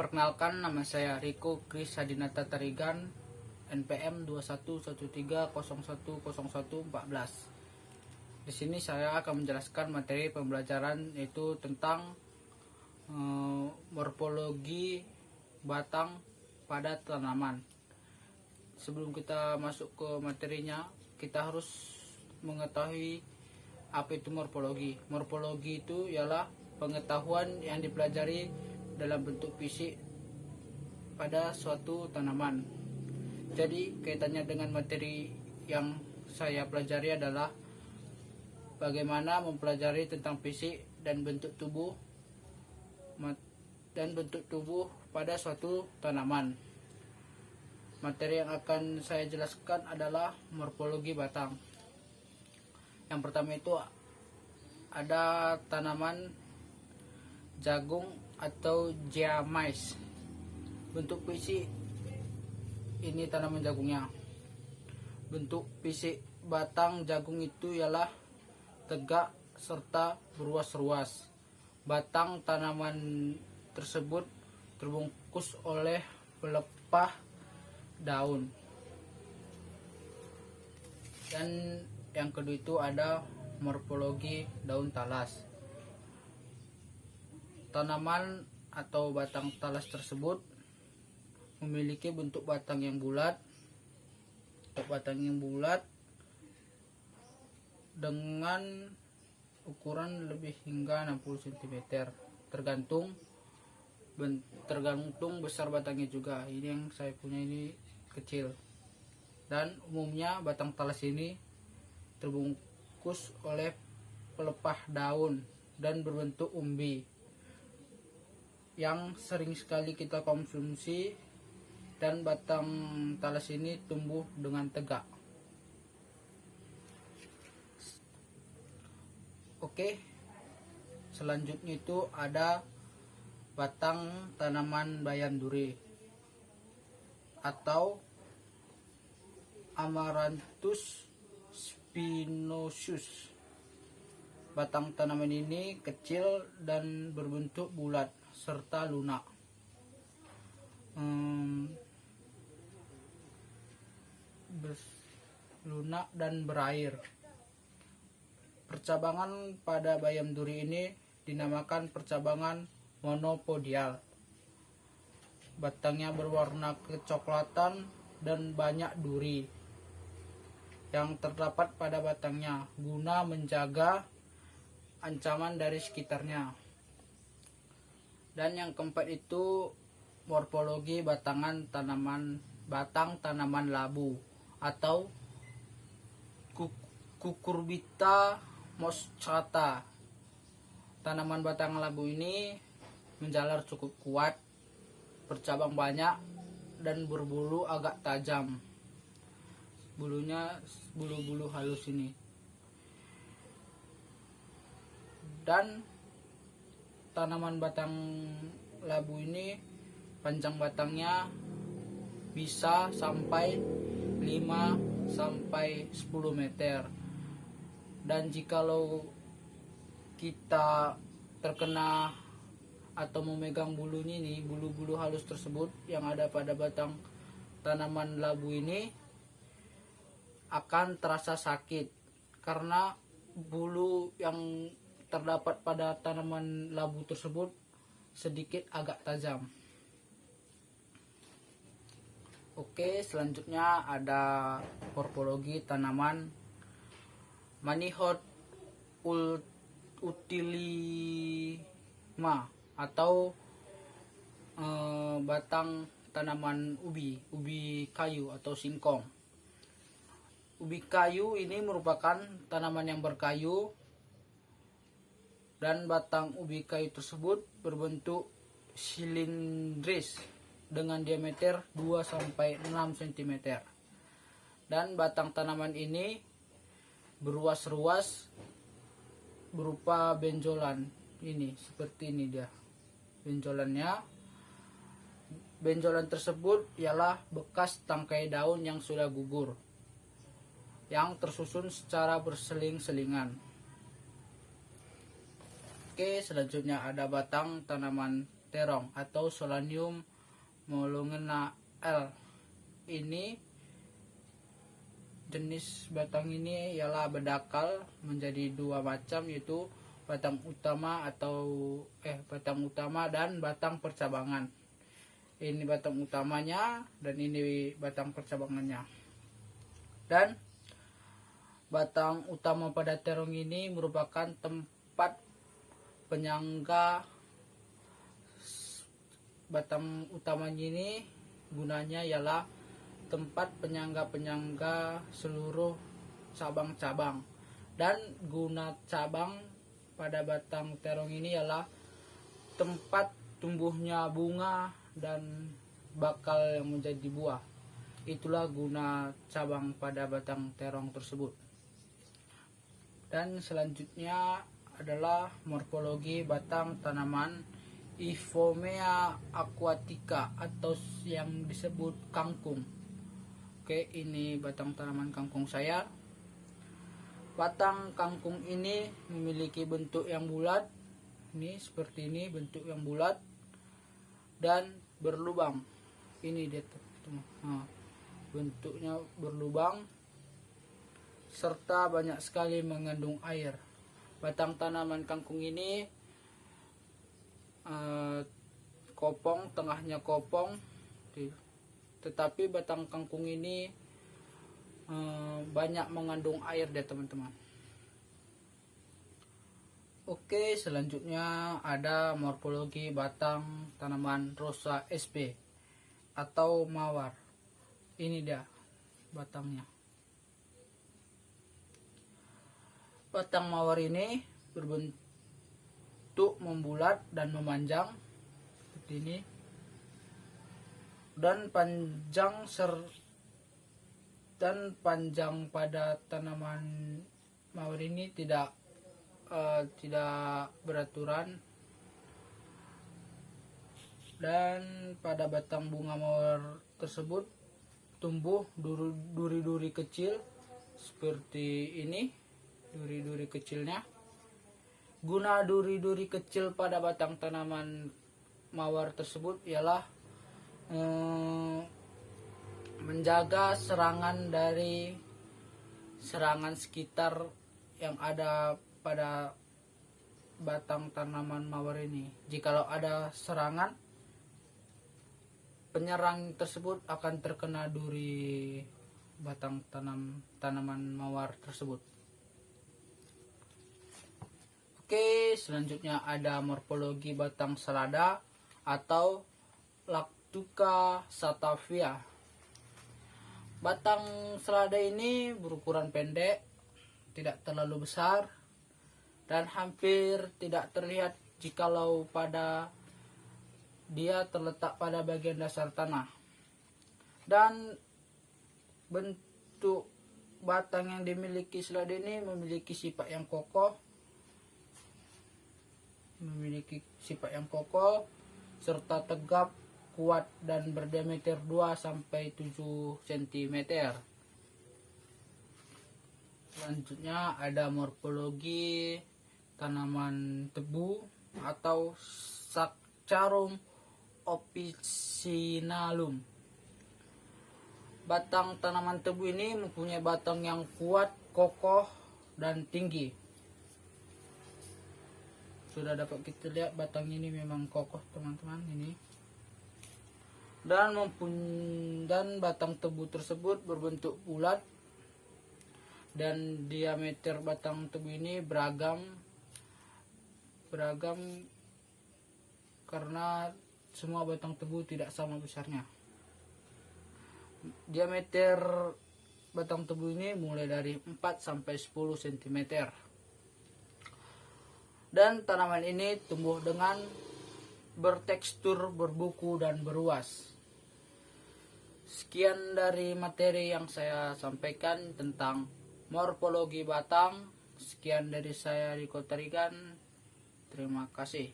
Perkenalkan, nama saya Riko Kris Hadinata Tarigan, NPM 2113010114. Di sini saya akan menjelaskan materi pembelajaran yaitu tentang morfologi batang pada tanaman. Sebelum kita masuk ke materinya, kita harus mengetahui apa itu morfologi. Morfologi itu ialah pengetahuan yang dipelajari dalam bentuk fisik pada suatu tanaman. Jadi kaitannya dengan materi yang saya pelajari adalah bagaimana mempelajari tentang fisik dan bentuk tubuh pada suatu tanaman. Materi yang akan saya jelaskan adalah morfologi batang. Yang pertama itu ada tanaman jagung atau Jeamais. Bentuk fisik ini tanaman jagungnya. Bentuk fisik batang jagung itu ialah tegak serta beruas-ruas. Batang tanaman tersebut terbungkus oleh pelepah daun. Dan yang kedua itu ada morfologi daun talas. Tanaman atau batang talas tersebut memiliki bentuk batang yang bulat. Dengan ukuran lebih hingga 60 cm, tergantung besar batangnya juga. Ini yang saya punya ini kecil. Dan umumnya batang talas ini terbungkus oleh pelepah daun dan berbentuk umbi yang sering sekali kita konsumsi, dan batang talas ini tumbuh dengan tegak. Oke, selanjutnya itu ada batang tanaman bayanduri atau Amaranthus spinosus. Batang tanaman ini kecil dan berbentuk bulat serta lunak. Lunak dan berair. Percabangan pada bayam duri ini dinamakan percabangan monopodial. Batangnya berwarna kecoklatan dan banyak duri yang terdapat pada batangnya guna menjaga ancaman dari sekitarnya. Dan yang keempat itu morfologi batang tanaman labu atau Cucurbita moschata. Tanaman batang labu ini menjalar cukup kuat, bercabang banyak, dan berbulu agak tajam. Bulu-bulu halus ini. Dan tanaman batang labu ini panjang batangnya bisa sampai 5-10 meter. Dan jikalau kita terkena atau memegang bulunya ini, bulu-bulu halus tersebut yang ada pada batang tanaman labu ini akan terasa sakit karena bulu yang terdapat pada tanaman labu tersebut sedikit agak tajam. Oke, selanjutnya ada morfologi tanaman Manihot utilima atau batang tanaman ubi kayu atau singkong. Ubi kayu ini merupakan tanaman yang berkayu, dan batang ubi kayu tersebut berbentuk silindris dengan diameter 2-6 cm. Dan batang tanaman ini beruas-ruas berupa benjolan. Ini seperti ini dia benjolannya. Benjolan tersebut ialah bekas tangkai daun yang sudah gugur, yang tersusun secara berseling-selingan. Oke, selanjutnya ada batang tanaman terong atau Solanium molongena L. Ini jenis batang ini ialah bedakal menjadi dua macam, yaitu batang utama dan batang percabangan. Ini batang utamanya dan ini batang percabangannya. Dan batang utama pada terong ini merupakan tempat penyangga. Batang utamanya ini gunanya ialah tempat penyangga-penyangga seluruh cabang-cabang. Dan guna cabang pada batang terong ini ialah tempat tumbuhnya bunga dan bakal yang menjadi buah. Itulah guna cabang pada batang terong tersebut. Dan selanjutnya adalah morfologi batang tanaman Euphorbia aquatica atau yang disebut kangkung. Oke, ini batang tanaman kangkung saya. Batang kangkung ini memiliki bentuk yang bulat. Ini seperti ini, bentuk yang bulat dan berlubang. Ini dia, bentuknya berlubang serta banyak sekali mengandung air. Batang tanaman kangkung ini kopong, tengahnya kopong, tetapi batang kangkung ini banyak mengandung air deh teman-teman. Oke, selanjutnya ada morfologi batang tanaman Rosa sp atau mawar. Ini dia batangnya. Batang mawar ini berbentuk membulat dan memanjang seperti ini. Dan panjang pada tanaman mawar ini tidak beraturan, dan pada batang bunga mawar tersebut tumbuh duri-duri kecil seperti ini, duri-duri kecilnya. Guna duri-duri kecil pada batang tanaman mawar tersebut ialah menjaga serangan dari serangan sekitar yang ada pada batang tanaman mawar ini. Jikalau ada serangan, penyerang tersebut akan terkena duri batang tanaman mawar tersebut. Oke, selanjutnya ada morfologi batang selada atau Lactuca satavia. Batang selada ini berukuran pendek, tidak terlalu besar, dan hampir tidak terlihat jikalau dia terletak pada bagian dasar tanah. Dan bentuk batang yang dimiliki selada ini memiliki sifat yang kokoh, serta tegap, kuat, dan berdiameter 2-7 cm. Selanjutnya ada morfologi tanaman tebu atau Saccharum officinalum. Batang tanaman tebu ini mempunyai batang yang kuat, kokoh, dan tinggi. Sudah dapat kita lihat batang ini memang kokoh teman-teman ini. Dan batang tebu tersebut berbentuk bulat, dan diameter batang tebu ini beragam karena semua batang tebu tidak sama besarnya. Diameter batang tebu ini mulai dari 4-10 cm. Dan tanaman ini tumbuh dengan bertekstur berbuku dan beruas. Sekian dari materi yang saya sampaikan tentang morfologi batang. Sekian dari saya, Riko Tarigan. Terima kasih.